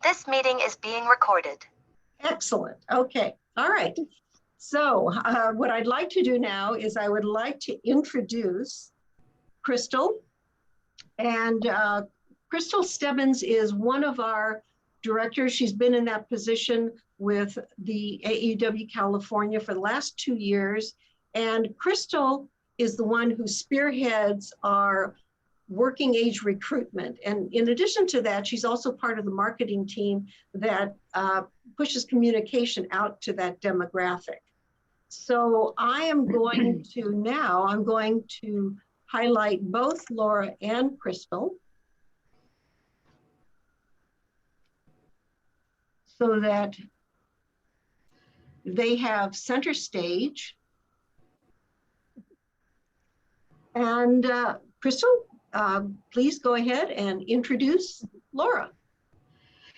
This meeting is being recorded. Excellent. Okay. All right. So what I'd like to do now is I would like to introduce Crystal. And Crystal Stebbins is one of our directors. She's been in that position with the AEW California for the last 2 years. And Crystal is the one who spearheads our working age recruitment. And in addition to that, she's also part of the marketing team that pushes communication out to that demographic. So I am going to highlight both Laura and Crystal so that they have center stage. And Crystal, please go ahead and introduce Laura.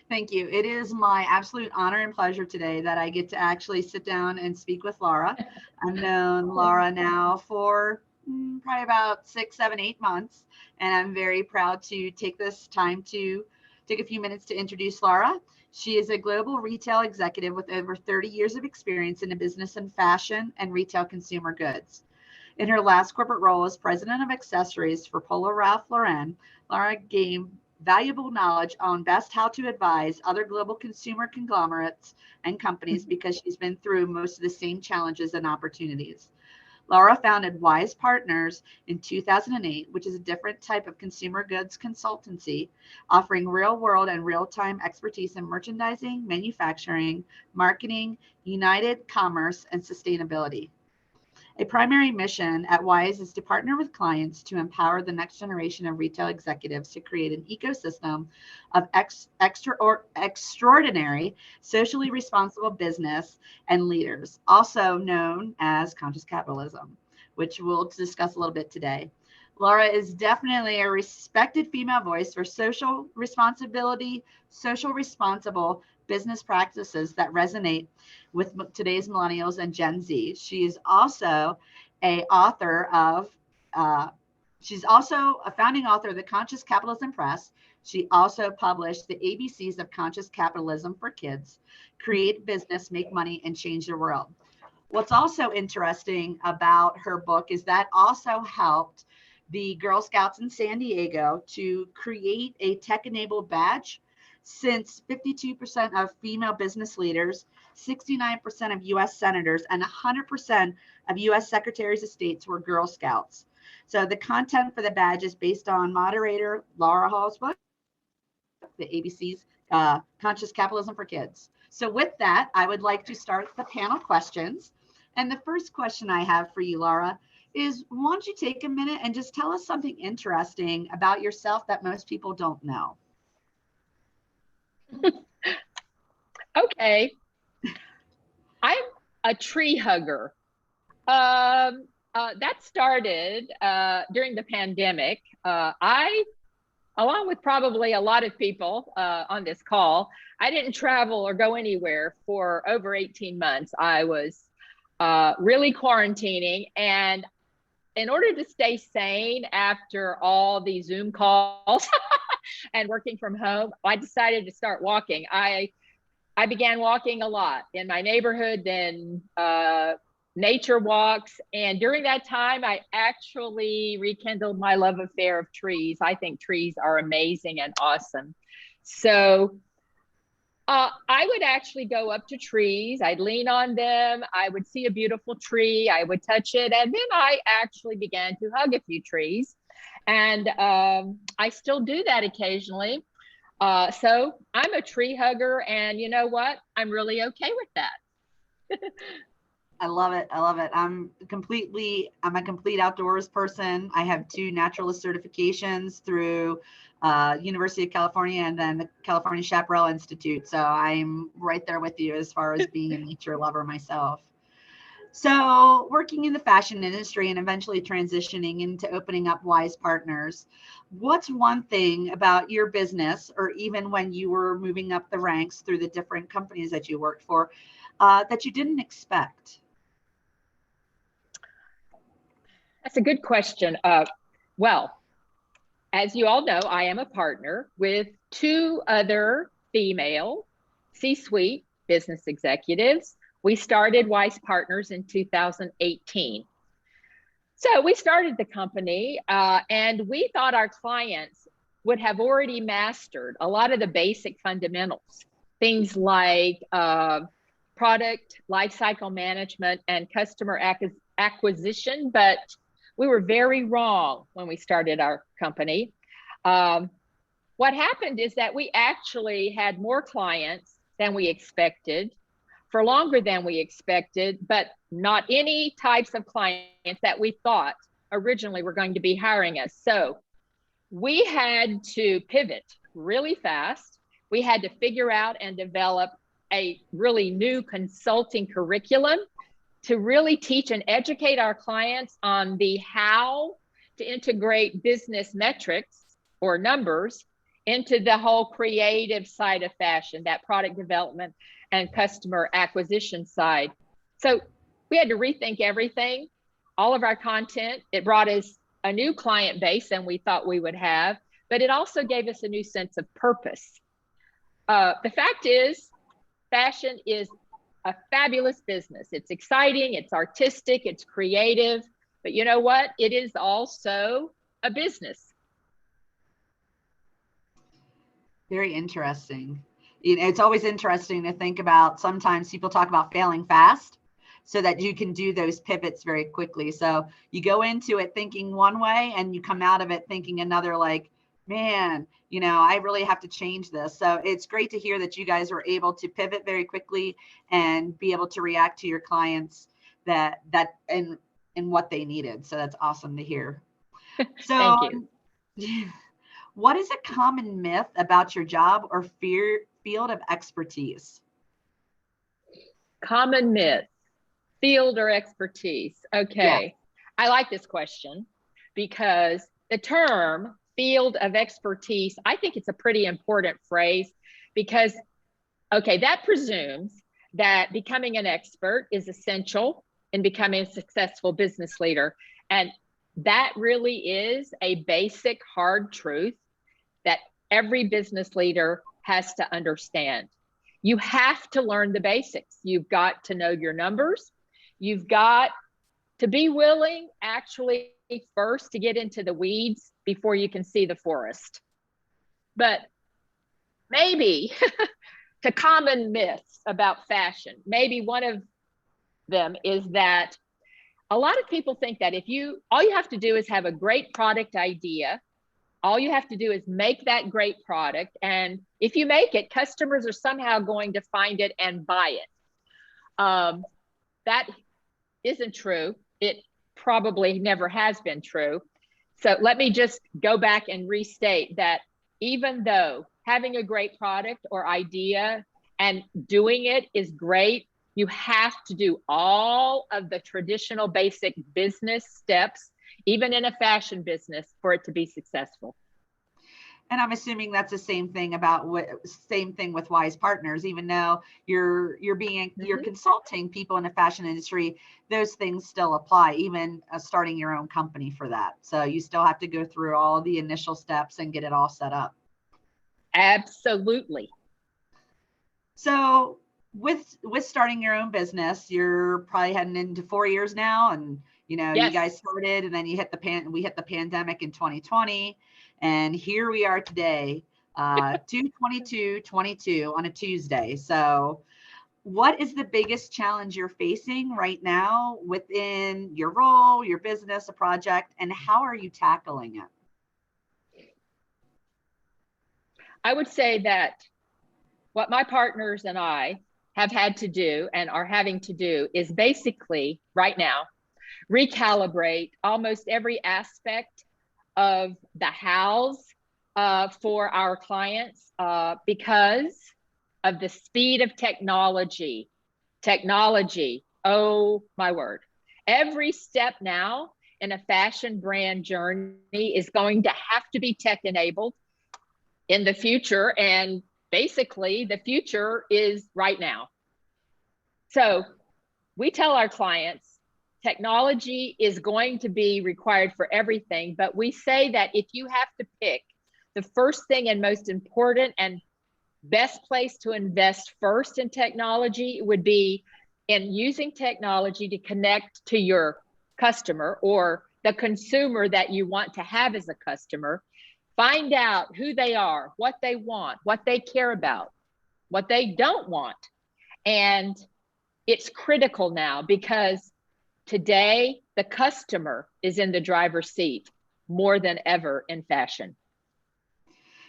Thank you. It is my absolute honor and pleasure today that I get to actually sit down and speak with Laura. I've known Laura now for probably about 6, 7, 8 months, and I'm very proud to take this time to take a few minutes to introduce Laura. She is a global retail executive with over 30 years of experience in the business in fashion and retail consumer goods. In her last corporate role as president of accessories for Polo Ralph Lauren, Laura gained valuable knowledge on best how to advise other global consumer conglomerates and companies because she's been through most of the same challenges and opportunities. Laura founded Wise Partners in 2008, which is a different type of consumer goods consultancy, offering real-world and real-time expertise in merchandising, manufacturing, marketing, united commerce, and sustainability. A primary mission at Wise is to partner with clients to empower the next generation of retail executives to create an ecosystem of extraordinary, socially responsible business and leaders, also known as conscious capitalism, which we'll discuss a little bit today. Laura is definitely a respected female voice for social responsibility, social responsible business practices that resonate with today's millennials and Gen Z. She is also she's also a founding author of the Conscious Capitalism Press. She also published the ABCs of Conscious Capitalism for Kids, Create Business, Make Money, and Change the World. What's also interesting about her book is that also helped the Girl Scouts in San Diego to create a tech-enabled badge. Since 52% of female business leaders, 69% of U.S. senators, and 100% of U.S. secretaries of states were Girl Scouts. So the content for the badge is based on moderator Laura Hall's book, the ABC's Conscious Capitalism for Kids. So with that, I would like to start the panel questions. And the first question I have for you, Laura, is why don't you take a minute and just tell us something interesting about yourself that most people don't know? Okay. I'm a tree hugger. That started during the pandemic. I, along with probably a lot of people on this call, I didn't travel or go anywhere for over 18 months. I was really quarantining, and in order to stay sane after all these Zoom calls and working from home, I decided to start walking. I began walking a lot in my neighborhood, then nature walks. And during that time, I actually rekindled my love affair of trees. I think trees are amazing and awesome. So I would actually go up to trees. I'd lean on them. I would see a beautiful tree. I would touch it. And then I actually began to hug a few trees. And I still do that occasionally. So I'm a tree hugger, and you know what? I'm really okay with that. I love it. I love it. I'm a complete outdoors person. I have 2 naturalist certifications through University of California and then the California Chaparral Institute. So I'm right there with you as far as being a nature lover myself. So working in the fashion industry and eventually transitioning into opening up Wise Partners, what's one thing about your business, or even when you were moving up the ranks through the different companies that you worked for, that you didn't expect? That's a good question. Well, as you all know, I am a partner with two other female C-suite business executives. We started Wise Partners in 2018. So we started the company and we thought our clients would have already mastered a lot of the basic fundamentals, things like product lifecycle management and customer acquisition, but we were very wrong when we started our company. What happened is that we actually had more clients than we expected for longer than we expected, but not any types of clients that we thought originally were going to be hiring us. So we had to pivot really fast. We had to figure out and develop a really new consulting curriculum to really teach and educate our clients on the how to integrate business metrics or numbers into the whole creative side of fashion, that product development and customer acquisition side. So we had to rethink everything, all of our content. It brought us a new client base than we thought we would have, but it also gave us a new sense of purpose. The fact is, fashion is a fabulous business. It's exciting, it's artistic, it's creative, but you know what? It is also a business. Very interesting. It's always interesting to think about. Sometimes people talk about failing fast so that you can do those pivots very quickly. So you go into it thinking one way and you come out of it thinking another, like, man, I really have to change this. So it's great to hear that you guys were able to pivot very quickly and be able to react to your clients and what they needed. So that's awesome to hear. So Thank you. What is a common myth about your job or field of expertise? Common myth, field or expertise. Okay. Yeah. I like this question because the term field of expertise, I think it's a pretty important phrase because, okay, that presumes that becoming an expert is essential in becoming a successful business leader. And that really is a basic hard truth that every business leader has to understand. You have to learn the basics. You've got to know your numbers. You've got to be willing actually first to get into the weeds before you can see the forest. But maybe to common myths about fashion, maybe one of them is that a lot of people think that all you have to do is have a great product idea. All you have to do is make that great product. And if you make it, customers are somehow going to find it and buy it. That isn't true. It probably never has been true. So let me just go back and restate that even though having a great product or idea and doing it is great, you have to do all of the traditional basic business steps, even in a fashion business, for it to be successful. And I'm assuming that's the same thing with Wise Partners. Even though you're consulting people in the fashion industry, those things still apply, even starting your own company for that. So you still have to go through all the initial steps and get it all set up. Absolutely. So with starting your own business, you're probably heading into 4 years now, and yes. You guys started, and then we hit the pandemic in 2020, and here we are today, 2/22/22 on a Tuesday. So what is the biggest challenge you're facing right now within your role, your business, a project, and how are you tackling it? I would say that what my partners and I have had to do and are having to do is basically right now recalibrate almost every aspect of the hows for our clients because of the speed of technology. Oh my word. Every step now in a fashion brand journey is going to have to be tech enabled in the future. And basically the future is right now. So we tell our clients technology is going to be required for everything, but we say that if you have to pick the first thing and most important and best place to invest first in technology would be in using technology to connect to your customer or the consumer that you want to have as a customer. Find out who they are, what they want, what they care about, what they don't want. And it's critical now because today the customer is in the driver's seat more than ever in fashion.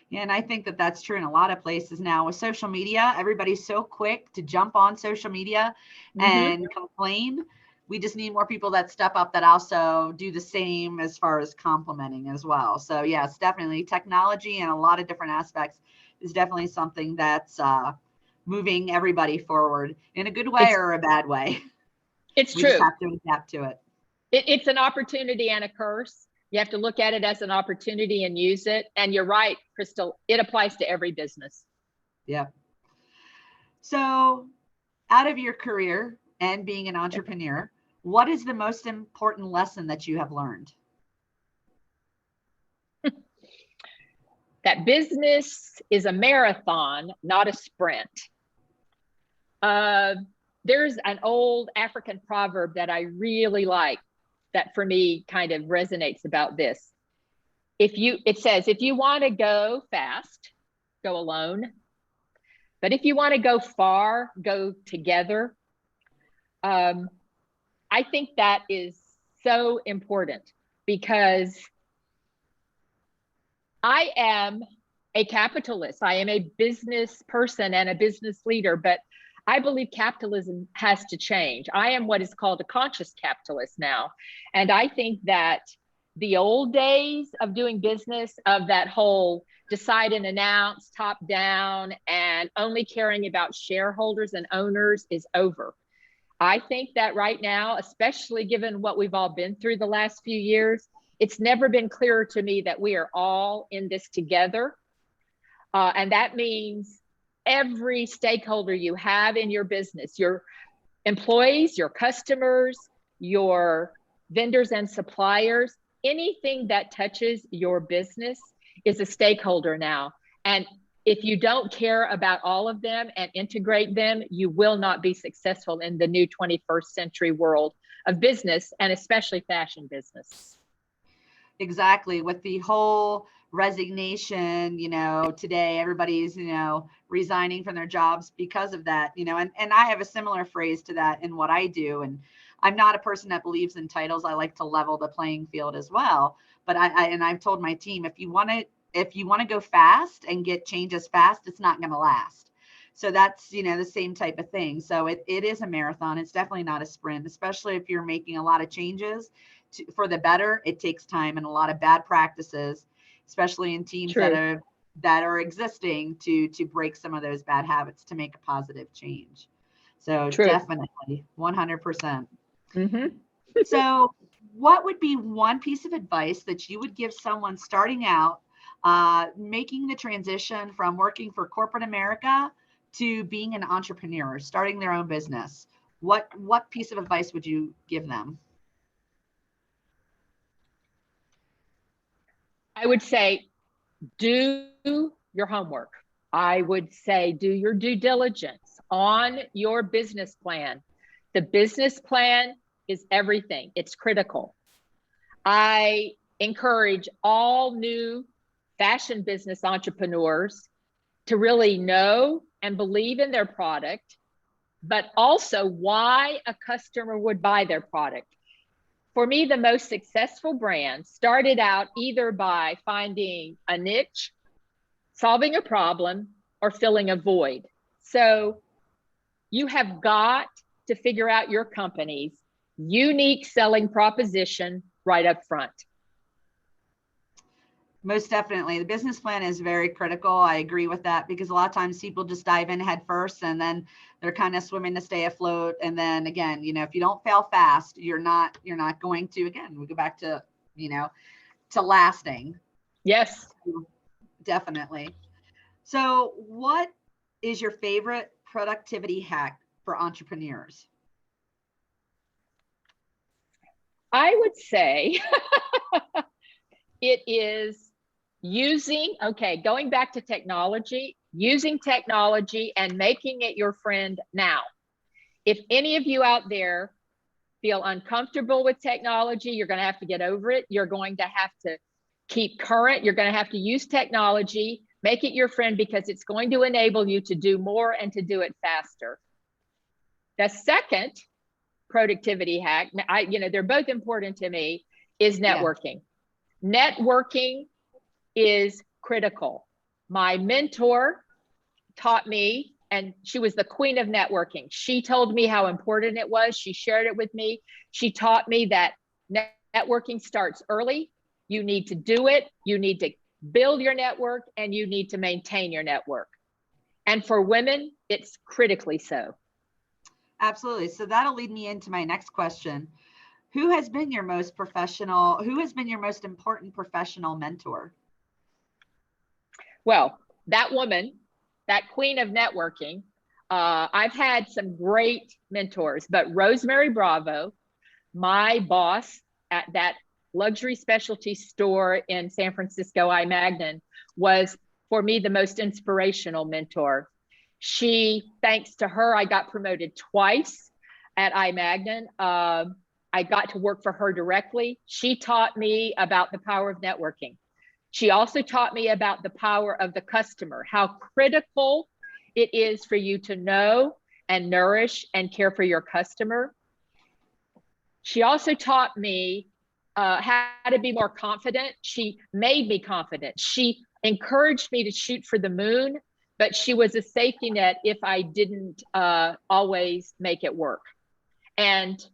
Yeah, and I think that that's true in a lot of places now with social media. Everybody's so quick to jump on social media and complain. We just need more people that step up that also do the same as far as complimenting as well. So yes, definitely technology and a lot of different aspects is definitely something that's moving everybody forward in a good way or a bad way. It's We true. just have to adapt to it. It's an opportunity and a curse. You have to look at it as an opportunity and use it. And you're right, Crystal, it applies to every business. Yeah. So out of your career and being an entrepreneur, what is the most important lesson that you have learned? That business is a marathon, not a sprint. There's an old African proverb that I really like that for me kind of resonates about this. It says, if you want to go fast, go alone. But if you want to go far, go together. I think that is so important because I am a capitalist. I am a business person and a business leader, but I believe capitalism has to change. I am what is called a conscious capitalist now. And I think that the old days of doing business, of that whole decide and announce, top down, and only caring about shareholders and owners is over. I think that right now, especially given what we've all been through the last few years, it's never been clearer to me that we are all in this together. And that means every stakeholder you have in your business, your employees, your customers, your vendors and suppliers, anything that touches your business is a stakeholder now. And if you don't care about all of them and integrate them, you will not be successful in the new 21st century world of business, and especially fashion business. Exactly. With the whole resignation, today everybody's, resigning from their jobs because of that, and I have a similar phrase to that in what I do. And I'm not a person that believes in titles. I like to level the playing field as well. But I've told my team, if you want to go fast and get changes fast, it's not going to last. So that's, the same type of thing. So it is a marathon. It's definitely not a sprint, especially if you're making a lot of changes for the better. It takes time and a lot of bad practices, especially in teams that are existing to break some of those bad habits to make a positive change. So definitely 100%. So what would be one piece of advice that you would give someone starting out, making the transition from working for corporate America to being an entrepreneur, starting their own business? What piece of advice would you give them? I would say, do your homework. I would say, do your due diligence on your business plan. The business plan is everything. It's critical. I encourage all new fashion business entrepreneurs to really know and believe in their product, but also why a customer would buy their product. For me, the most successful brands started out either by finding a niche, solving a problem, or filling a void. So you have got to figure out your company's unique selling proposition right up front. Most definitely. The business plan is very critical. I agree with that because a lot of times people just dive in head first and then they're kind of swimming to stay afloat. And then again, if you don't fail fast, you're not going to, again, we go back to, to lasting. Yes. Definitely. So what is your favorite productivity hack for entrepreneurs? I would say it is going back to technology, using technology and making it your friend now. If any of you out there feel uncomfortable with technology, you're going to have to get over it. You're going to have to keep current. You're going to have to use technology, make it your friend, because it's going to enable you to do more and to do it faster. The second productivity hack, they're both important to me, is networking. Yeah. Networking is critical. My mentor taught me, and she was the queen of networking. She told me how important it was. She shared it with me. She taught me that networking starts early. You need to do it. You need to build your network, and you need to maintain your network. And for women, it's critically so. Absolutely. So that'll lead me into my next question. Who has been your most important professional mentor? Well, that woman, that queen of networking, I've had some great mentors, but Rosemary Bravo, my boss at that luxury specialty store in San Francisco, I. Magnin, was for me the most inspirational mentor. Thanks to her, I got promoted twice at I. Magnin. I got to work for her directly. She taught me about the power of networking. She also taught me about the power of the customer, how critical it is for you to know and nourish and care for your customer. She also taught me how to be more confident. She made me confident. She encouraged me to shoot for the moon, but she was a safety net if I didn't always make it work. And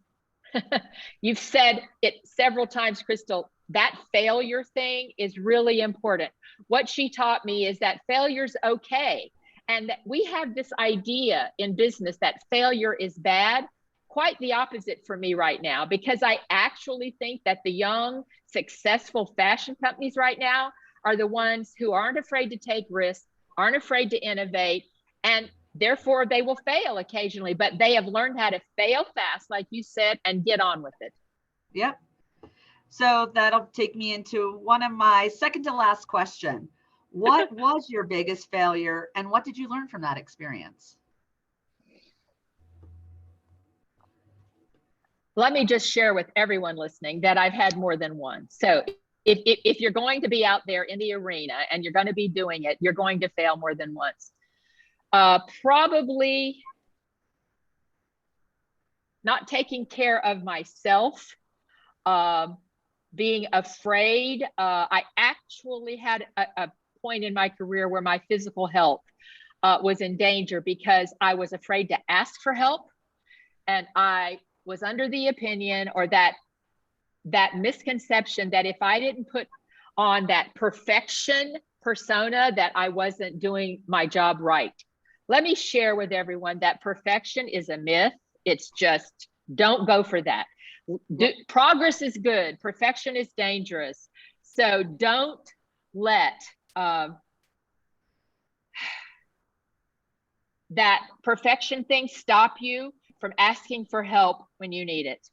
you've said it several times, Crystal, that failure thing is really important. What she taught me is that failure's okay. And that we have this idea in business that failure is bad. Quite the opposite for me right now, because I actually think that the young, successful fashion companies right now are the ones who aren't afraid to take risks, aren't afraid to innovate, and therefore they will fail occasionally, but they have learned how to fail fast, like you said, and get on with it. Yep. So that'll take me into one of my second to last question. What was your biggest failure, and what did you learn from that experience? Let me just share with everyone listening that I've had more than one. So if you're going to be out there in the arena and you're going to be doing it, you're going to fail more than once. Probably not taking care of myself, being afraid. I actually had a point in my career where my physical health was in danger because I was afraid to ask for help. And I was under the opinion, or that misconception, that if I didn't put on that perfection persona, that I wasn't doing my job right. Let me share with everyone that perfection is a myth. It's just, don't go for that. Progress is good. Perfection is dangerous. So don't let that perfection thing stop you from asking for help when you need it.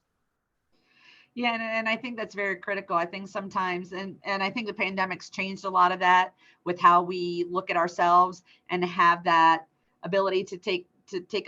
Yeah, and I think that's very critical. I think sometimes, and I think the pandemic's changed a lot of that with how we look at ourselves and have that ability to take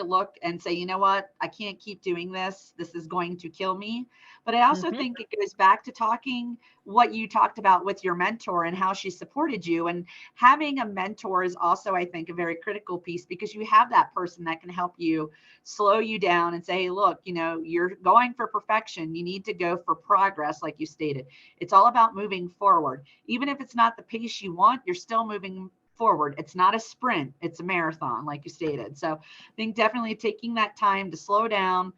a look and say, you know what, I can't keep doing this. This is going to kill me. But I also think it goes back to talking what you talked about with your mentor and how she supported you. And having a mentor is also, I think, a very critical piece, because you have that person that can help you slow you down and say, hey, look, you know, you're going for perfection. You need to go for progress, like you stated. It's all about moving forward. Even if it's not the pace you want, you're still moving forward. It's not a sprint, it's a marathon, like you stated. So I think definitely taking that time to slow down,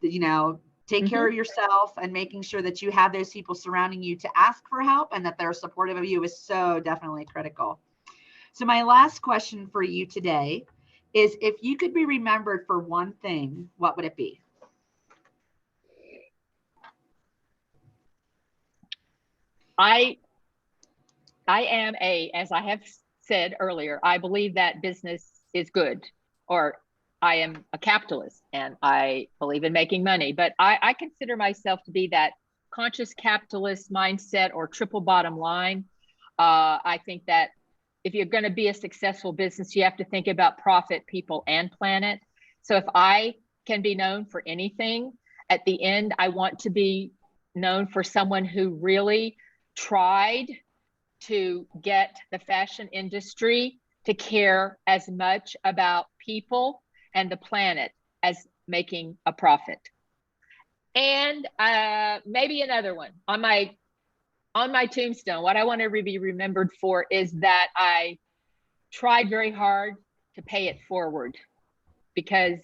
you know, take care of yourself, and making sure that you have those people surrounding you to ask for help and that they're supportive of you is so definitely critical. So my last question for you today is, if you could be remembered for one thing, what would it be? I am as I have said earlier, I believe that business is good, or I am a capitalist and I believe in making money, but I consider myself to be that conscious capitalist mindset, or triple bottom line. I think that if you're going to be a successful business, you have to think about profit, people, and planet. So if I can be known for anything, at the end, I want to be known for someone who really tried to get the fashion industry to care as much about people and the planet as making a profit. And maybe another one on my tombstone, what I want to be remembered for is that I tried very hard to pay it forward, because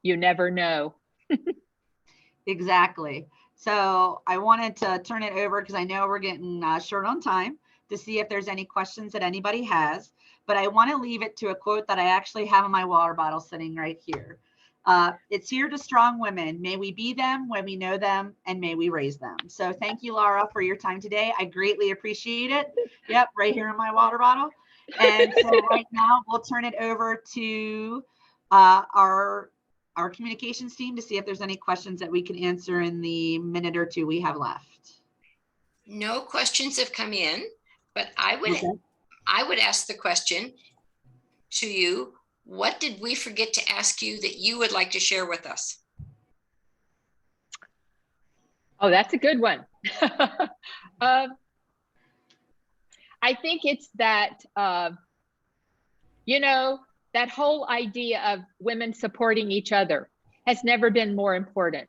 you never know. Exactly. So I wanted to turn it over, because I know we're getting short on time, to see if there's any questions that anybody has. But I want to leave it to a quote that I actually have in my water bottle sitting right here. It's here to strong women. May we be them when we know them, and may we raise them. So thank you, Laura, for your time today. I greatly appreciate it. Yep, right here in my water bottle. And so right now we'll turn it over to our communications team to see if there's any questions that we can answer in the minute or two we have left. No questions have come in, but I would ask the question to you: what did we forget to ask you that you would like to share with us? Oh, that's a good one. I think it's that, that whole idea of women supporting each other has never been more important.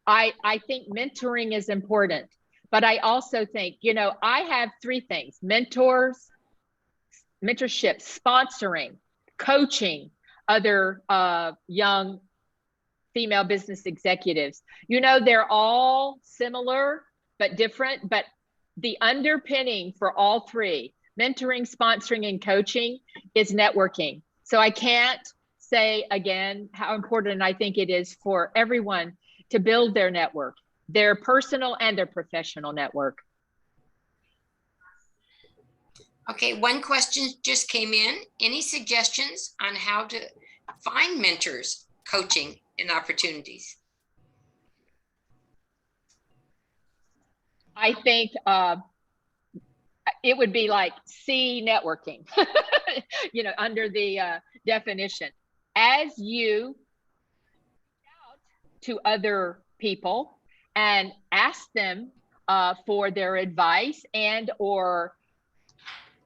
I think mentoring is important, but I also think, I have three things: mentorship, sponsoring, coaching other young female business executives. They're all similar but different, but the underpinning for all three, mentoring, sponsoring, and coaching, is networking. So I can't say again how important I think it is for everyone to build their network, their personal and their professional network. Okay, one question just came in. Any suggestions on how to find mentors, coaching, and opportunities? I think it would be like C, networking, under the definition. As you reach out to other people and ask them for their advice, and or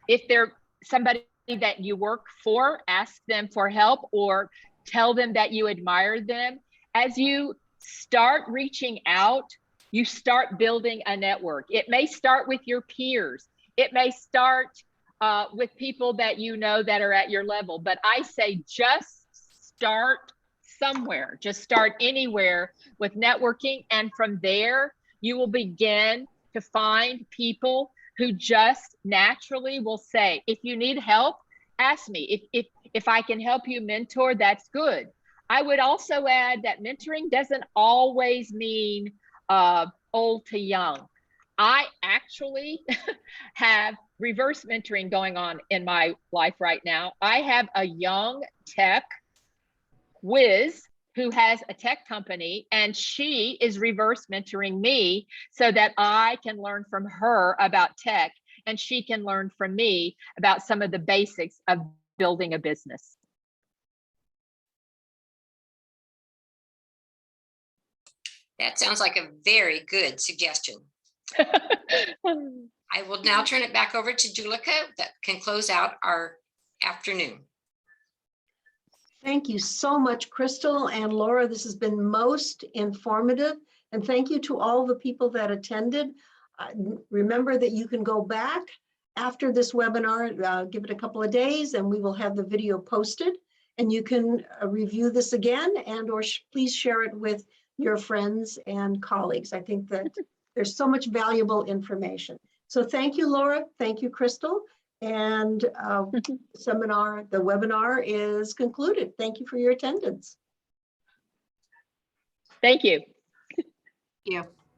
if they're somebody that you work for, ask them for help or tell them that you admire them. As you start reaching out, you start building a network. It may start with your peers. It may start with people that that are at your level. But I say just start somewhere. Just start anywhere with networking. And from there, you will begin to find people who just naturally will say, if you need help, ask me. If I can help you mentor, that's good. I would also add that mentoring doesn't always mean old to young. I actually have reverse mentoring going on in my life right now. I have a young tech whiz who has a tech company, and she is reverse mentoring me so that I can learn from her about tech, and she can learn from me about some of the basics of building a business. That sounds like a very good suggestion. I will now turn it back over to Julika that can close out our afternoon. Thank you so much, Crystal and Laura. This has been most informative. And thank you to all the people that attended. Remember that you can go back after this webinar, give it a couple of days, and we will have the video posted. And you can review this again, and or please share it with your friends and colleagues. I think that there's so much valuable information. So thank you, Laura. Thank you, Crystal. And the webinar is concluded. Thank you for your attendance. Thank you. Thank you.